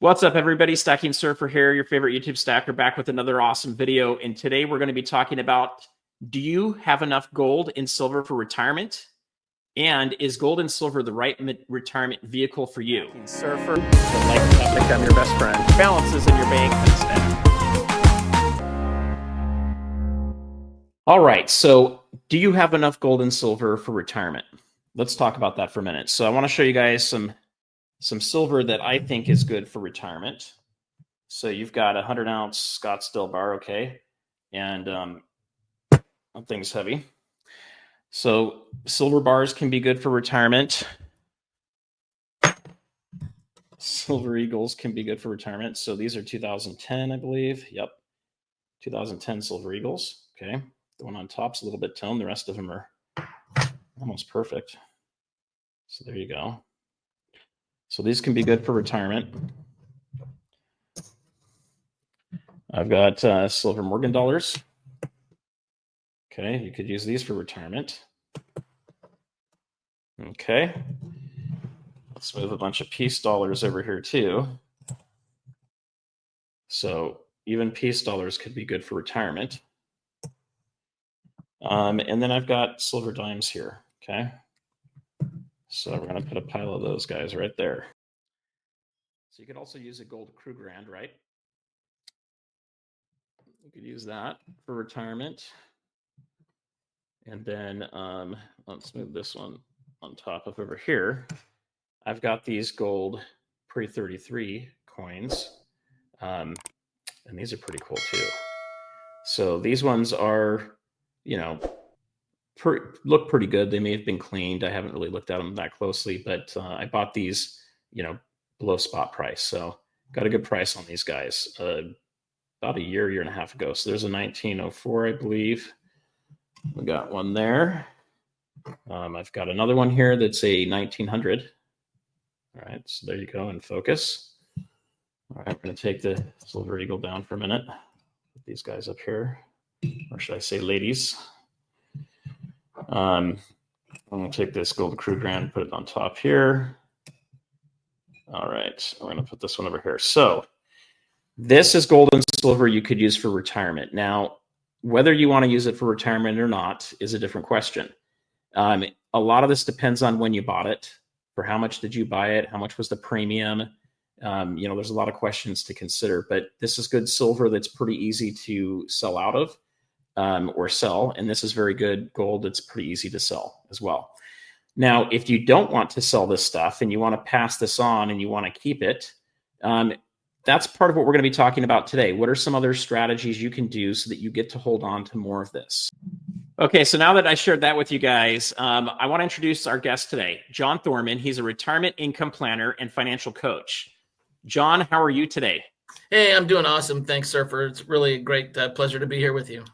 What's up, everybody? Stacking Surfer here, your favorite YouTube stacker, back with another awesome video. And today we're going to be talking about, do you have enough gold and silver for retirement? And is gold and silver the right retirement vehicle for you? Surfer, like to become your best friend. Balances in your bank and stack. All right, so do you have enough gold and silver for retirement? Let's talk about that for a minute. So I want to show you guys some silver that I think is good for retirement. So you've got a 100-ounce Scottsdale bar, okay? And that thing's heavy. So silver bars can be good for retirement. Silver Eagles can be good for retirement. So these are 2010, I believe. Yep, 2010 Silver Eagles, okay? The one on top's a little bit toned. The rest of them are almost perfect. So there you go. So these can be good for retirement. I've got silver Morgan dollars. Okay, you could use these for retirement. Okay. Let's move a bunch of peace dollars over here too. So even peace dollars could be good for retirement. And then I've got silver dimes here, okay? So we're going to put a pile of those guys right there. So you could also use a gold Krugerrand, right? You could use that for retirement. And then let's move this one on top of over here. I've got these gold pre-33 coins. And these are pretty cool too. So these ones are, you know, look pretty good. They may have been cleaned. I haven't really looked at them that closely, but I bought these, you know, below spot price. So got a good price on these guys about a year and a half ago. So there's a 1904, I believe. We got one there. I've got another one here that's a 1900. All right, so there you go in focus. All right, I'm going to take the Silver Eagle down for a minute. Put these guys up here, or should I say ladies? I'm going to take this gold Krugerrand, put it on top here. All right, we're going to put this one over here. So this is gold and silver you could use for retirement. Now, whether you want to use it for retirement or not is a different question. A lot of this depends on when you bought it. For how much did you buy it? How much was the premium? You know, there's a lot of questions to consider, but this is good silver that's pretty easy to sell out of. Or sell, and this is very good gold that's pretty easy to sell as well. Now, if you don't want to sell this stuff and you want to pass this on and you want to keep it, that's part of what we're going to be talking about today. What are some other strategies you can do so that you get to hold on to more of this? Okay, so now that I shared that with you guys, I want to introduce our guest today, John Thorman. He's a retirement income planner and financial coach. John, how are you today? Hey, I'm doing awesome. Thanks, Surfer. It's really a great pleasure to be here with you.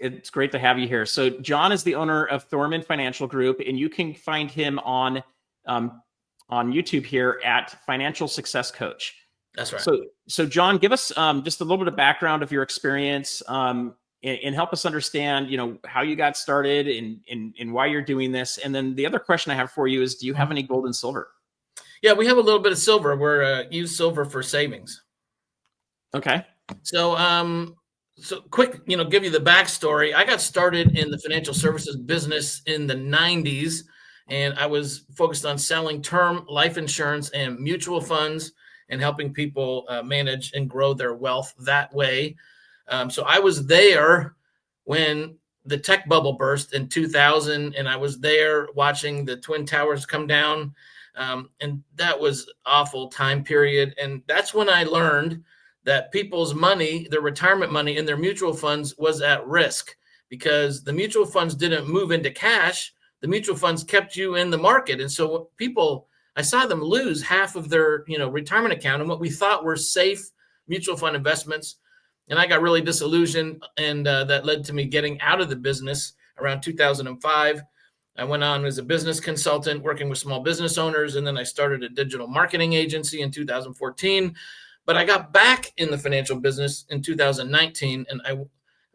It's great to have you here. So John is the owner of Thorman Financial Group, and you can find him on YouTube here at Financial Success Coach. That's right. So John, give us just a little bit of background of your experience and help us understand, you know, how you got started and why you're doing this. And then the other question I have for you is, do you have any gold and silver? Yeah, we have a little bit of silver. We're use silver for savings. Okay. So quick, you know, give you the backstory. I got started in the financial services business in the 90s, and I was focused on selling term life insurance and mutual funds and helping people manage and grow their wealth that way. So I was there when the tech bubble burst in 2000, and I was there watching the Twin Towers come down, and that was awful time period. And that's when I learned that people's money, their retirement money in their mutual funds was at risk because the mutual funds didn't move into cash. The mutual funds kept you in the market. And so I saw them lose half of their, retirement account and what we thought were safe mutual fund investments. And I got really disillusioned, and that led to me getting out of the business around 2005. I went on as a business consultant working with small business owners. And then I started a digital marketing agency in 2014. But I got back in the financial business in 2019, and I'm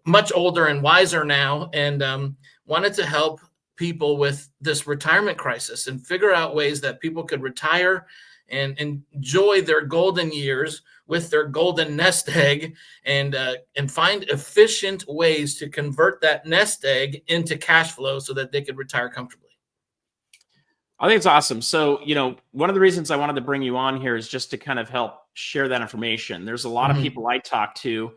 much older and wiser now, and wanted to help people with this retirement crisis and figure out ways that people could retire and enjoy their golden years with their golden nest egg, and find efficient ways to convert that nest egg into cash flow so that they could retire comfortably. I think it's awesome. So, one of the reasons I wanted to bring you on here is just to kind of help share that information. There's a lot of people I talk to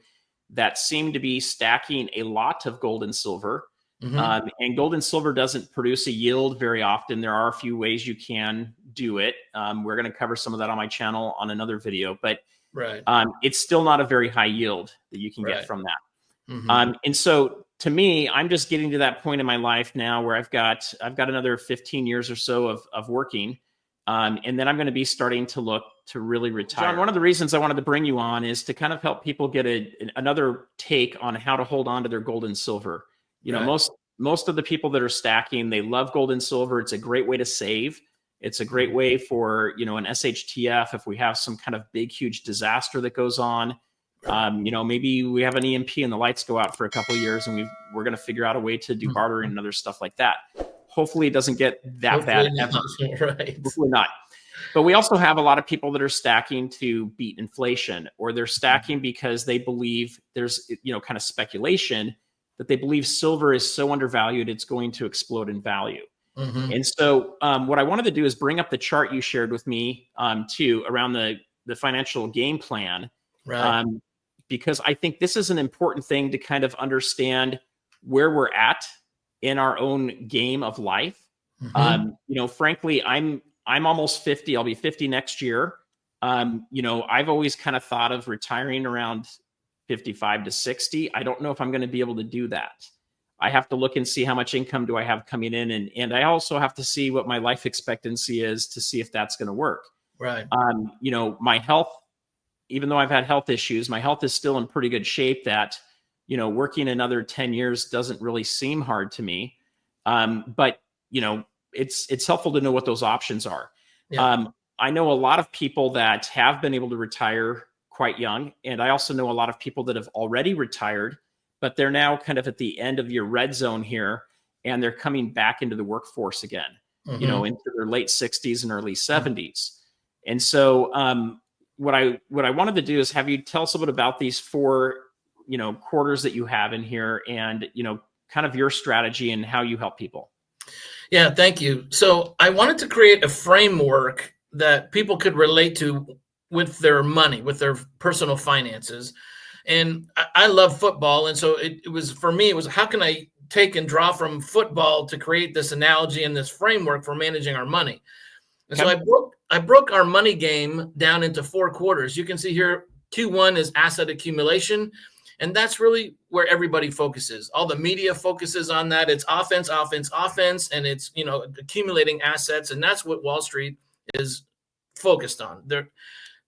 that seem to be stacking a lot of gold and silver. And gold and silver doesn't produce a yield very often. There are a few ways you can do it. We're going to cover some of that on my channel on another video, but it's still not a very high yield that you can get from that. And so to me, I'm just getting to that point in my life now where I've got another 15 years or so of working. And then I'm going to be starting to look to really retire. John, one of the reasons I wanted to bring you on is to kind of help people get another take on how to hold on to their gold and silver. Most of the people that are stacking, they love gold and silver. It's a great way to save. It's a great way for, an SHTF if we have some kind of big, huge disaster that goes on. Maybe we have an EMP and the lights go out for a couple of years and we're going to figure out a way to do bartering and other stuff like that. Hopefully it doesn't get that bad ever. Hopefully not. But we also have a lot of people that are stacking to beat inflation, or they're stacking because they believe there's, kind of speculation that they believe silver is so undervalued, it's going to explode in value. And so what I wanted to do is bring up the chart you shared with me too around the financial game plan. Because I think this is an important thing to kind of understand where we're at in our own game of life. Frankly, I'm almost 50. I'll be 50 next year. I've always kind of thought of retiring around 55 to 60. I don't know if I'm going to be able to do that. I have to look and see how much income do I have coming in. And I also have to see what my life expectancy is to see if that's going to work. My health, even though I've had health issues, my health is still in pretty good shape that, working another 10 years doesn't really seem hard to me. But it's helpful to know what those options are. I know a lot of people that have been able to retire quite young. And I also know a lot of people that have already retired, but they're now kind of at the end of your red zone here, and they're coming back into the workforce again, into their late 60s and early 70s. And so what I wanted to do is have you tell us a bit about these 4, quarters that you have in here, and, kind of your strategy and how you help people. Yeah, thank you. So I wanted to create a framework that people could relate to with their money, with their personal finances. And I love football. And so it was, for me, it was, how can I take and draw from football to create this analogy and this framework for managing our money? And so I broke our money game down into 4 quarters. You can see here, Q1 is asset accumulation. And that's really where everybody focuses. All the media focuses on that. It's offense, offense, offense. And it's, accumulating assets. And that's what Wall Street is focused on.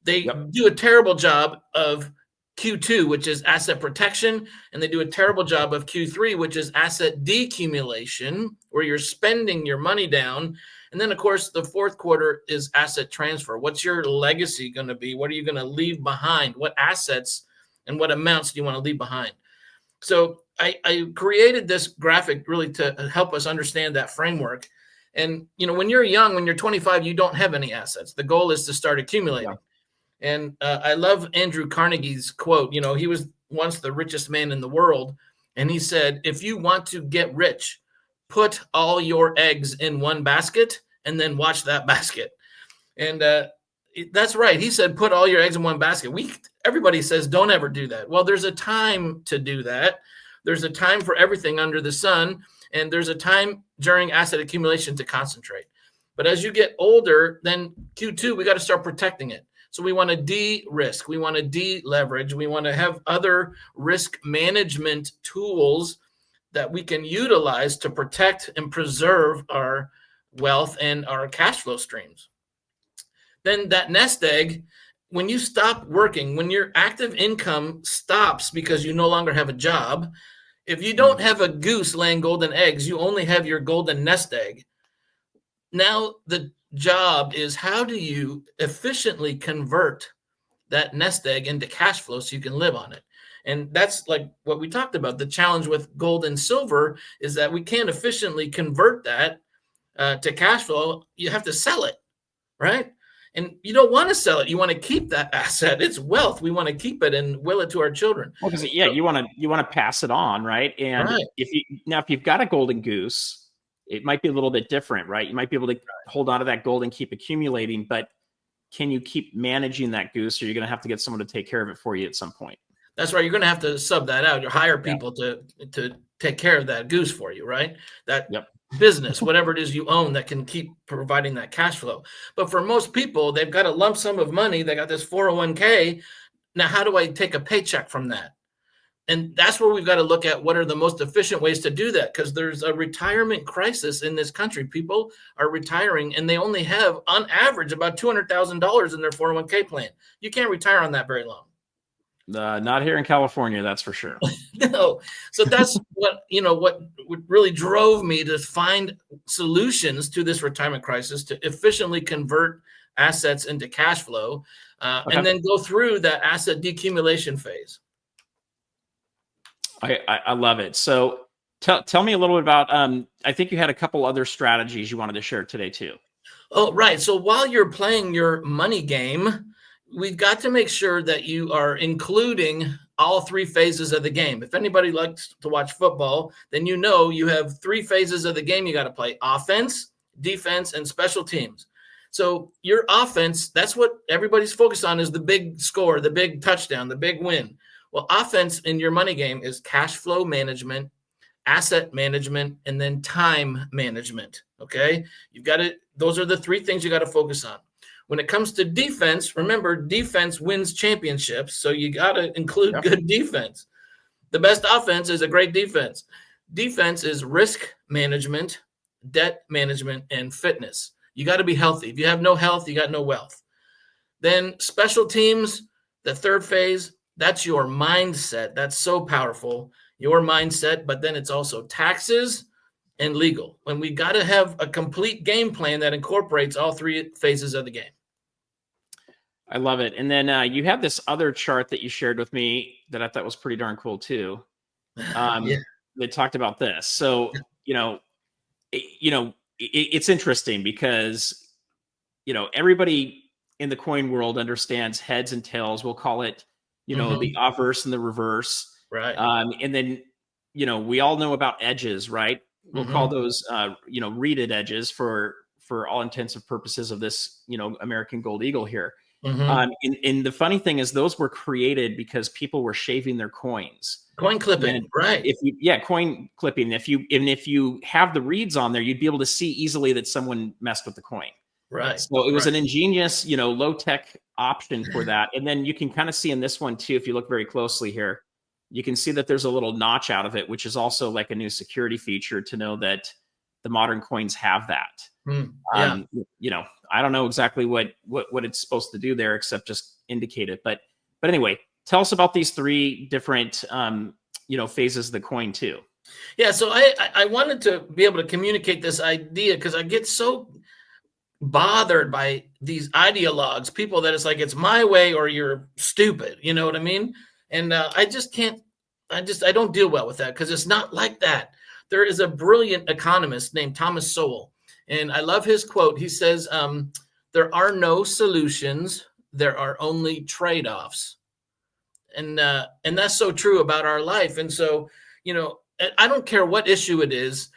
They do a terrible job of Q2, which is asset protection. And they do a terrible job of Q3, which is asset decumulation, where you're spending your money down. And then, of course, the 4th quarter is asset transfer. What's your legacy going to be? What are you going to leave behind? What assets and what amounts do you want to leave behind? So I created this graphic really to help us understand that framework. And, when you're young, when you're 25, you don't have any assets. The goal is to start accumulating. And I love Andrew Carnegie's quote. He was once the richest man in the world. And he said, if you want to get rich, put all your eggs in one basket and then watch that basket. And that's right. He said, put all your eggs in one basket. Everybody says, don't ever do that. Well, there's a time to do that. There's a time for everything under the sun. And there's a time during asset accumulation to concentrate. But as you get older, then Q2, we got to start protecting it. So we want to de-risk. We want to de-leverage. We want to have other risk management tools that we can utilize to protect and preserve our wealth and our cash flow streams. Then that nest egg, when you stop working, when your active income stops because you no longer have a job, if you don't have a goose laying golden eggs, you only have your golden nest egg. Now the job is, how do you efficiently convert that nest egg into cash flow so you can live on it? And that's like what we talked about. The challenge with gold and silver is that we can't efficiently convert that to cash flow. You have to sell it, right? And you don't want to sell it. You want to keep that asset. It's wealth. We want to keep it and will it to our children. Well, because you want to pass it on, right? And Right. if you've got a golden goose, it might be a little bit different, right? You might be able to hold on to that gold and keep accumulating, but can you keep managing that goose, or you're going to have to get someone to take care of it for you at some point? That's right. You're going to have to sub that out. You hire people to take care of that goose for you, right? That business, whatever it is you own that can keep providing that cash flow. But for most people, they've got a lump sum of money. They got this 401k. Now, how do I take a paycheck from that? And that's where we've got to look at what are the most efficient ways to do that, because there's a retirement crisis in this country. People are retiring and they only have, on average, about $200,000 in their 401k plan. You can't retire on that very long. Not here in California, that's for sure. No. So that's what really drove me to find solutions to this retirement crisis, to efficiently convert assets into cash flow, and then go through that asset decumulation phase. I love it. So tell me a little bit about, I think you had a couple other strategies you wanted to share today too. Oh, right. So while you're playing your money game, we've got to make sure that you are including all three phases of the game. If anybody likes to watch football, then you have three phases of the game you got to play: offense, defense, and special teams. So your offense, that's what everybody's focused on, is the big score, the big touchdown, the big win. Well, offense in your money game is cash flow management, asset management, and then time management. Okay. Those are the three things you got to focus on. When it comes to defense, remember, defense wins championships. So you got to include good defense. The best offense is a great defense. Defense is risk management, debt management, and fitness. You got to be healthy. If you have no health, you got no wealth. Then special teams, the third phase, that's your mindset. That's so powerful, your mindset. But then it's also taxes and legal. When we got to have a complete game plan that incorporates all three phases of the game. I love it. And then you had this other chart that you shared with me that I thought was pretty darn cool too. They talked about this. So, it's interesting because, everybody in the coin world understands heads and tails. We'll call it, the obverse and the reverse. Right. And then, we all know about edges, right? We'll call those, reeded edges for all intents and purposes of this, American Gold Eagle here. And the funny thing is, those were created because people were shaving their coins. Coin clipping, right? Coin clipping. If you have the reeds on there, you'd be able to see easily that someone messed with the coin. Right. So it was an ingenious, low tech option for that. And then you can kind of see in this one too, if you look very closely here, you can see that there's a little notch out of it, which is also like a new security feature to know that the modern coins have that. I don't know exactly what it's supposed to do there, except just indicate it. But anyway, tell us about these three different, phases of the coin too. Yeah. So I wanted to be able to communicate this idea because I get so bothered by these ideologues, people that it's like, it's my way or you're stupid. You know what I mean? And I don't deal well with that because it's not like that. There is a brilliant economist named Thomas Sowell, and I love his quote. He says, there are no solutions. There are only trade-offs. And that's so true about our life. And so, I don't care what issue it is.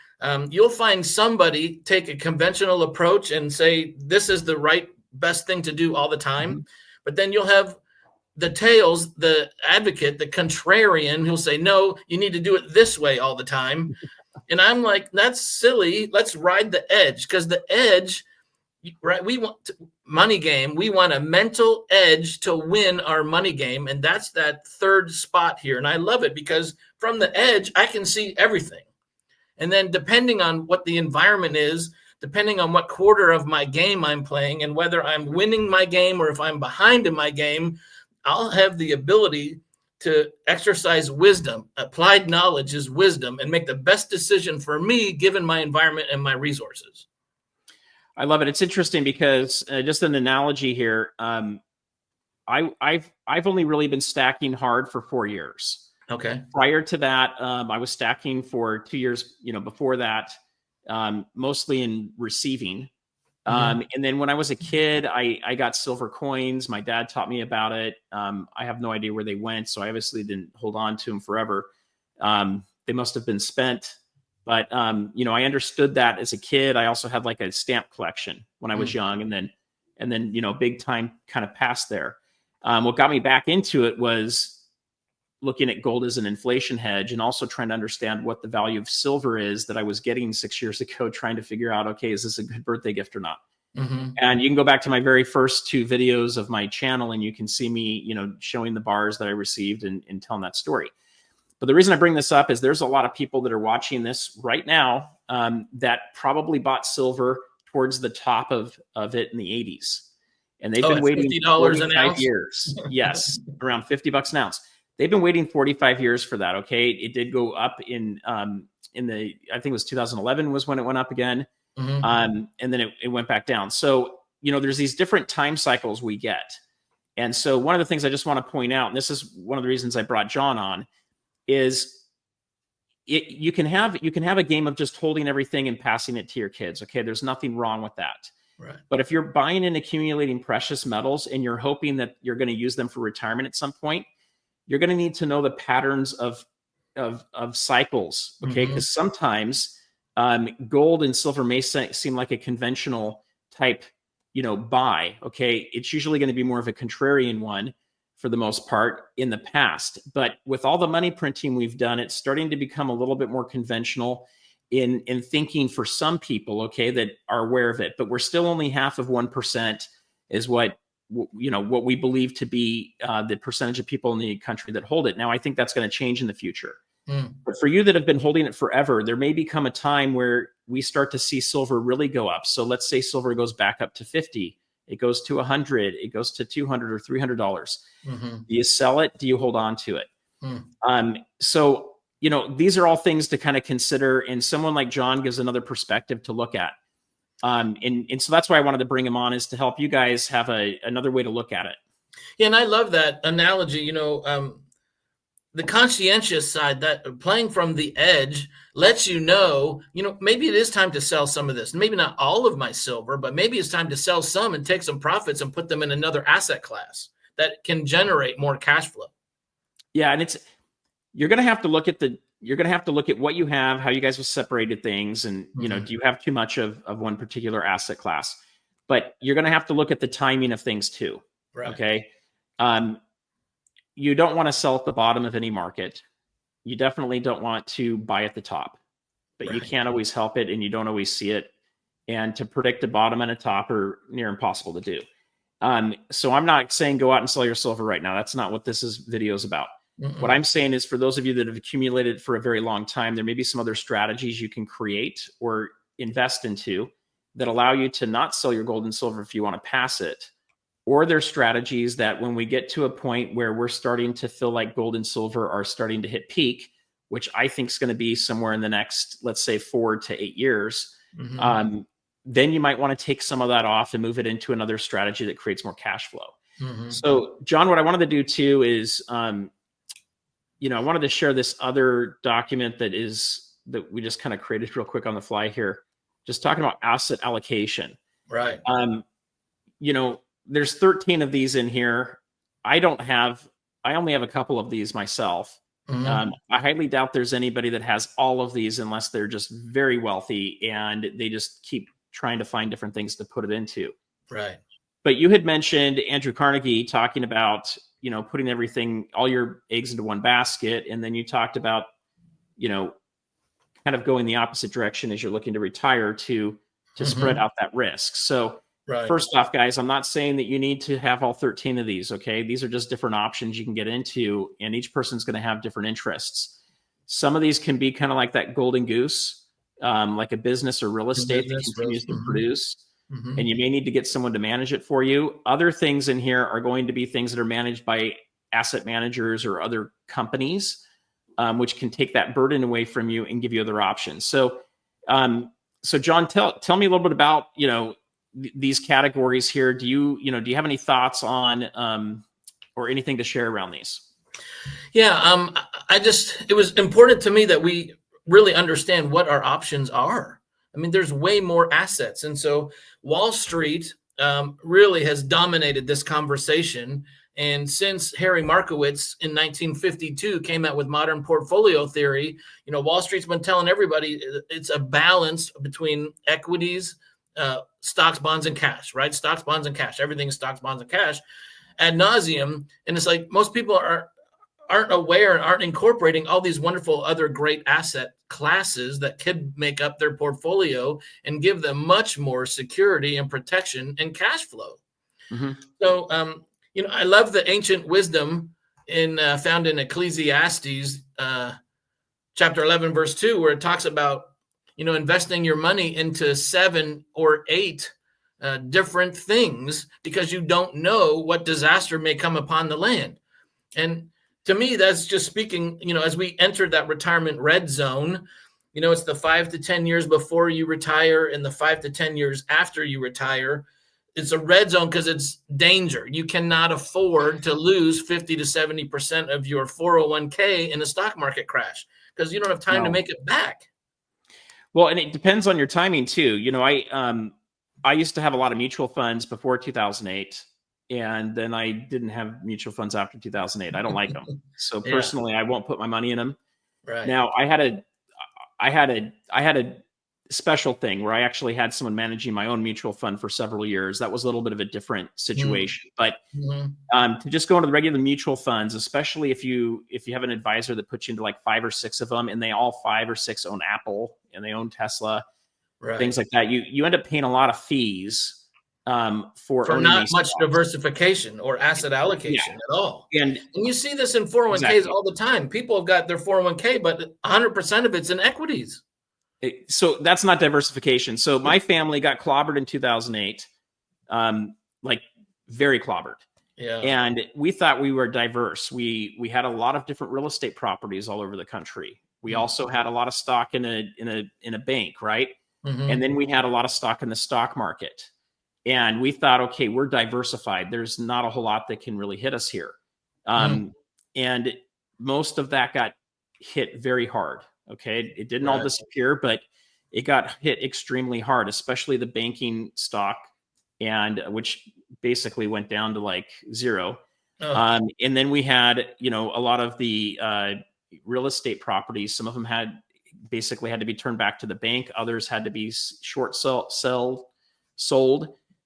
You'll find somebody take a conventional approach and say, this is the best thing to do all the time. But then you'll have the tails, the advocate, the contrarian, who'll say, no, you need to do it this way all the time. And I'm like, that's silly. Let's ride the edge, because the edge, right? We want money game. We want a mental edge to win our money game. And that's that third spot here. And I love it because from the edge, I can see everything. And then depending on what the environment is, depending on what quarter of my game I'm playing and whether I'm winning my game or if I'm behind in my game, I'll have the ability to exercise wisdom. Applied knowledge is wisdom, and make the best decision for me given my environment and my resources. I love it. It's interesting because just an analogy here. I've only really been stacking hard for 4 years. Okay. Prior to that, I was stacking for 2 years. Before that, mostly in receiving. And then when I was a kid, I got silver coins. My dad taught me about it. I have no idea where they went, so I obviously didn't hold on to them forever. They must have been spent. But you know, I understood that as a kid. I also had like a stamp collection when I was young, and then you know, big time kind of passed there. What got me back into it was looking at gold as an inflation hedge, and also trying to understand what the value of silver is that I was getting 6 years ago, trying to figure out, okay, is this a good birthday gift or not? And you can go back to my very first 2 videos of my channel, and you can see me, you know, showing the bars that I received and telling that story. But the reason I bring this up is there's a lot of people that are watching this right now that probably bought silver towards the top of it in the 80s. And they've been waiting $50 an 45 ounce? years. Yes, around $50 an ounce. They've been waiting 45 years for that. Okay, it did go up in the, I think it was 2011 was when it went up again, and then it went back down. So you know, there's these different time cycles we get, and so one of the things I just want to point out, and this is one of the reasons I brought John on, is you can have a game of just holding everything and passing it to your kids. Okay, there's nothing wrong with that. Right. But if you're buying and accumulating precious metals and you're hoping that you're going to use them for retirement at some point, you're going to need to know the patterns of cycles, okay? Because sometimes gold and silver may seem like a conventional type, you know, buy, okay? It's usually going to be more of a contrarian one for the most part in the past. But with all the money printing we've done, it's starting to become a little bit more conventional in thinking for some people, okay, that are aware of it. But we're still only half of 1% is what, you know, what we believe to be the percentage of people in the country that hold it. Now, I think that's going to change in the future. But for you that have been holding it forever, there may become a time where we start to see silver really go up. So let's say silver goes back up to 50, it goes to 100, it goes to $200 or $300. Do you sell it? Do you hold on to it? So, you know, these are all things to kind of consider. And someone like John gives another perspective to look at. And so that's why I wanted to bring him on, is to help you guys have another way to look at it. Yeah, and I love that analogy. You know, the conscientious side, that playing from the edge lets you know, maybe it is time to sell some of this. Maybe not all of my silver, but maybe it's time to sell some and take some profits and put them in another asset class that can generate more cash flow. Yeah, and you're going to have to look at what you have, how you guys have separated things, and you know, do you have too much of one particular asset class? But you're going to have to look at the timing of things too. Right. Okay. You don't want to sell at the bottom of any market. You definitely don't want to buy at the top, but you can't always help it, and you don't always see it. And to predict a bottom and a top are near impossible to do. So I'm not saying go out and sell your silver right now. That's not what this video is about. What I'm saying is, for those of you that have accumulated for a very long time, there may be some other strategies you can create or invest into that allow you to not sell your gold and silver if you want to pass it. Or there's strategies that when we get to a point where we're starting to feel like gold and silver are starting to hit peak, which I think is going to be somewhere in the next, let's say, 4 to 8 years, then you might want to take some of that off and move it into another strategy that creates more cash flow. So, John, what I wanted to do too is, I wanted to share this other document that we just kind of created real quick on the fly here, just talking about asset allocation. Right. There's 13 of these in here. I only have a couple of these myself. I highly doubt there's anybody that has all of these unless they're just very wealthy and they just keep trying to find different things to put it into. Right. But you had mentioned Andrew Carnegie talking about, putting everything, all your eggs into one basket. And then you talked about, kind of going the opposite direction as you're looking to retire to spread out that risk. So first off, guys, I'm not saying that you need to have all 13 of these. Okay. These are just different options you can get into, and each person's going to have different interests. Some of these can be kind of like that golden goose, like a business or real estate that continues to produce. And you may need to get someone to manage it for you. Other things in here are going to be things that are managed by asset managers or other companies, which can take that burden away from you and give you other options. So, John, tell me a little bit about, these categories here. Do you have any thoughts on, or anything to share around these? Yeah. It was important to me that we really understand what our options are. I mean, there's way more assets. And so Wall Street really has dominated this conversation. And since Harry Markowitz in 1952 came out with modern portfolio theory, Wall Street's been telling everybody it's a balance between equities, stocks, bonds, and cash, right? Stocks, bonds, and cash. Everything is stocks, bonds, and cash ad nauseum. And it's like most people aren't aware and aren't incorporating all these wonderful other great asset classes that could make up their portfolio and give them much more security and protection and cash flow. Mm-hmm. So, I love the ancient wisdom found in Ecclesiastes chapter 11, verse 2, where it talks about, investing your money into 7 or 8 different things because you don't know what disaster may come upon the land. And to me, that's just speaking, as we enter that retirement red zone, it's the 5 to 10 years before you retire and the 5 to 10 years after you retire. It's a red zone because it's danger. You cannot afford to lose 50 to 70% of your 401k in a stock market crash because you don't have time to make it back. Well, and it depends on your timing too. I used to have a lot of mutual funds before 2008. And then I didn't have mutual funds after 2008. I don't like them. So personally, I won't put my money in them. Right. Now I had a special thing where I actually had someone managing my own mutual fund for several years. That was a little bit of a different situation, but to just go into the regular mutual funds, especially if you have an advisor that puts you into like 5 or 6 of them and they all 5 or 6 own Apple and they own Tesla, things like that, you end up paying a lot of fees for not much diversification or asset allocation at all. And you see this in 401ks all the time. People have got their 401k, but 100% of it's in equities. So that's not diversification. So my family got clobbered in 2008, like very clobbered. Yeah. And we thought we were diverse. We had a lot of different real estate properties all over the country. We also had a lot of stock in a bank, right? Mm-hmm. And then we had a lot of stock in the stock market. And we thought, okay, we're diversified. There's not a whole lot that can really hit us here. And most of that got hit very hard. Okay. It didn't all disappear, but it got hit extremely hard, especially the banking stock, and which basically went down to like 0. And then we had, a lot of the real estate properties. Some of them basically had to be turned back to the bank. Others had to be short sold.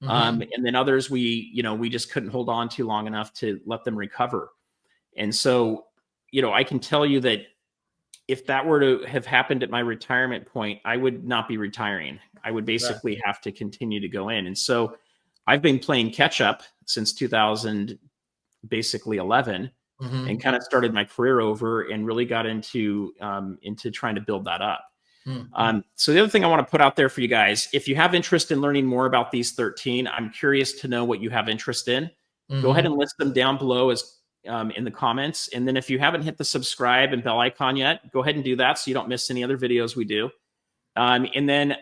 And then others we just couldn't hold on to long enough to let them recover. And so, I can tell you that if that were to have happened at my retirement point, I would not be retiring. I would basically have to continue to go in. And so I've been playing catch up since 2011 and kind of started my career over and really got into trying to build that up. So the other thing I want to put out there for you guys, if you have interest in learning more about these 13, I'm curious to know what you have interest in. Go ahead and list them down below as in the comments. And then if you haven't hit the subscribe and bell icon yet, go ahead and do that so you don't miss any other videos we do. And then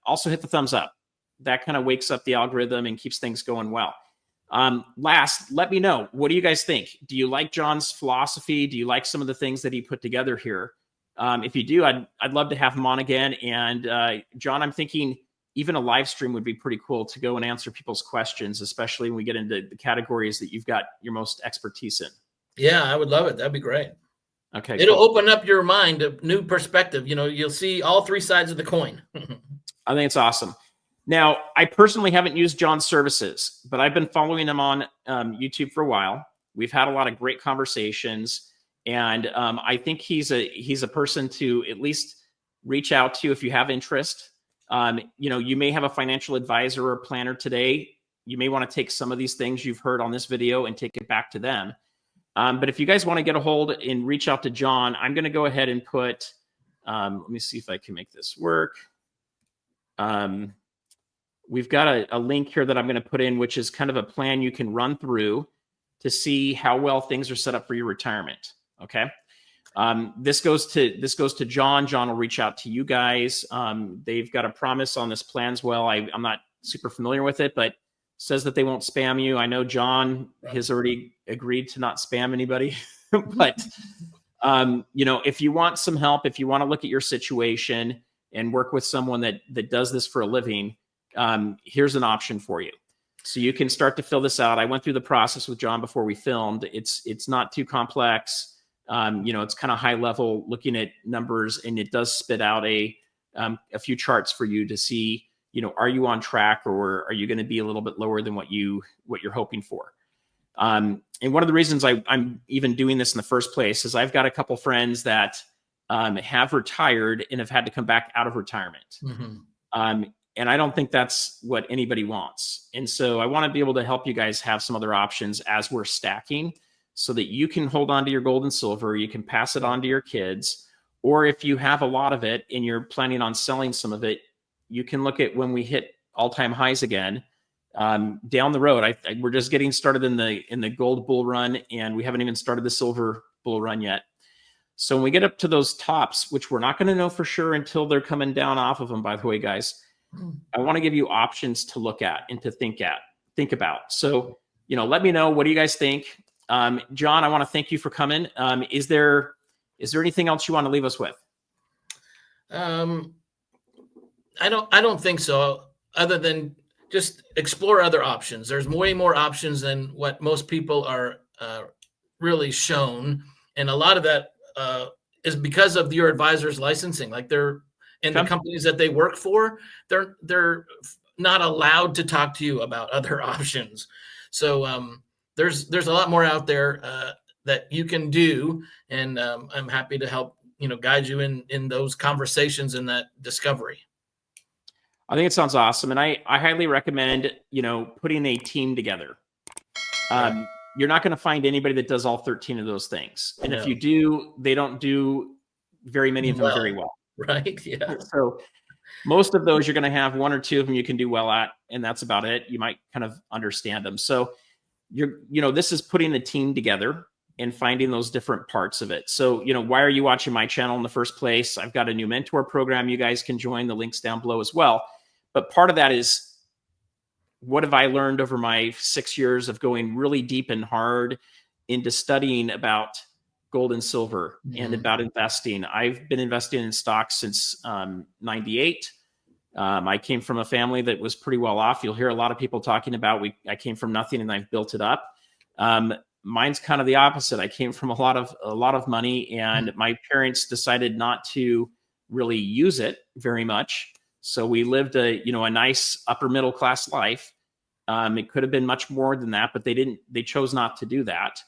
also hit the thumbs up. That kind of wakes up the algorithm and keeps things going well. Last, let me know. What do you guys think? Do you like John's philosophy? Do you like some of the things that he put together here? If you do, I'd love to have him on again. And John, I'm thinking even a live stream would be pretty cool to go and answer people's questions, especially when we get into the categories that you've got your most expertise in. Yeah, I would love it. That'd be great. Okay. It'll open up your mind, a new perspective. You'll see all 3 sides of the coin. I think it's awesome. Now, I personally haven't used John's services, but I've been following him on YouTube for a while. We've had a lot of great conversations. And I think he's a person to at least reach out to if you have interest. You may have a financial advisor or planner today. You may want to take some of these things you've heard on this video and take it back to them. But if you guys want to get a hold and reach out to John, I'm going to go ahead and put, let me see if I can make this work. We've got a link here that I'm going to put in, which is kind of a plan you can run through to see how well things are set up for your retirement. Okay. This goes to John. John will reach out to you guys. They've got a promise on this plan as well. I'm not super familiar with it, but says that they won't spam you. I know John has already agreed to not spam anybody, but if you want some help, if you want to look at your situation and work with someone that does this for a living, here's an option for you. So you can start to fill this out. I went through the process with John before we filmed. It's not too complex. It's kind of high level looking at numbers, and it does spit out a few charts for you to see, are you on track, or are you going to be a little bit lower than what you're hoping for? And one of the reasons I'm even doing this in the first place is I've got a couple friends that have retired and have had to come back out of retirement. And I don't think that's what anybody wants. And so I want to be able to help you guys have some other options as we're stacking, so that you can hold on to your gold and silver, you can pass it on to your kids, or if you have a lot of it and you're planning on selling some of it, you can look at when we hit all-time highs again. Down the road, we're just getting started in the gold bull run, and we haven't even started the silver bull run yet. So when we get up to those tops, which we're not going to know for sure until they're coming down off of them, by the way, guys, I want to give you options to look at and to think about. So, let me know, what do you guys think? John, I want to thank you for coming. Is there anything else you want to leave us with? I don't think so, other than just explore other options. There's way more options than what most people are really shown. And a lot of that is because of your advisor's licensing. Like the companies that they work for, they're not allowed to talk to you about other options. So there's a lot more out there that you can do. And I'm happy to help, guide you in those conversations and that discovery. I think it sounds awesome. And I highly recommend, putting a team together. You're not going to find anybody that does all 13 of those things. And if you do, they don't do very many of them very well. Right. Yeah. So most of those, you're going to have one or two of them you can do well at, and that's about it. You might kind of understand them. So this is putting a team together and finding those different parts of it. So, why are you watching my channel in the first place? I've got a new mentor program you guys can join. The link's down below as well. But part of that is, what have I learned over my 6 years of going really deep and hard into studying about gold and silver and about investing? I've been investing in stocks since 98. I came from a family that was pretty well off. You'll hear a lot of people talking about, I came from nothing and I've built it up. Mine's kind of the opposite. I came from a lot of money, and my parents decided not to really use it very much. So we lived a nice upper middle class life. It could have been much more than that, but they chose not to do that.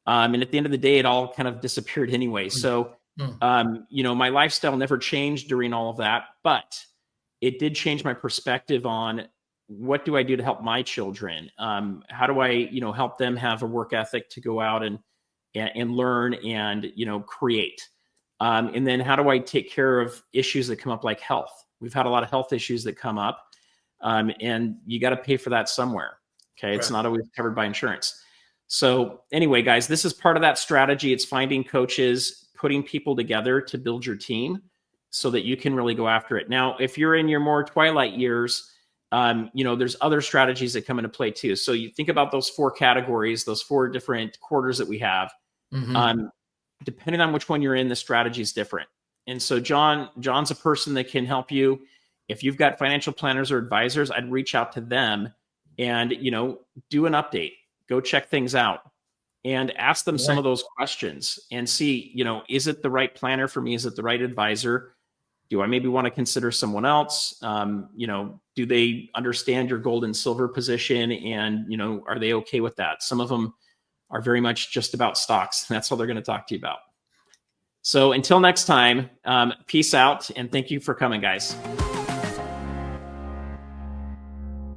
And at the end of the day, it all kind of disappeared anyway. So, my lifestyle never changed during all of that, but it did change my perspective on, what do I do to help my children? How do I, help them have a work ethic to go out and learn and, create? And then how do I take care of issues that come up like health? We've had a lot of health issues that come up, and you got to pay for that somewhere. Okay. It's not always covered by insurance. So anyway, guys, this is part of that strategy. It's finding coaches, putting people together to build your team so that you can really go after it. Now, if you're in your more twilight years, there's other strategies that come into play too. So you think about those 4 categories, those 4 different quarters that we have. Depending on which one you're in, the strategy is different. And so John's a person that can help you. If you've got financial planners or advisors, I'd reach out to them and, do an update, go check things out and ask them some of those questions and see, is it the right planner for me? Is it the right advisor? Do I maybe want to consider someone else? Do they understand your gold and silver position? And, are they okay with that? Some of them are very much just about stocks. That's all they're going to talk to you about. So until next time, peace out. And thank you for coming, guys.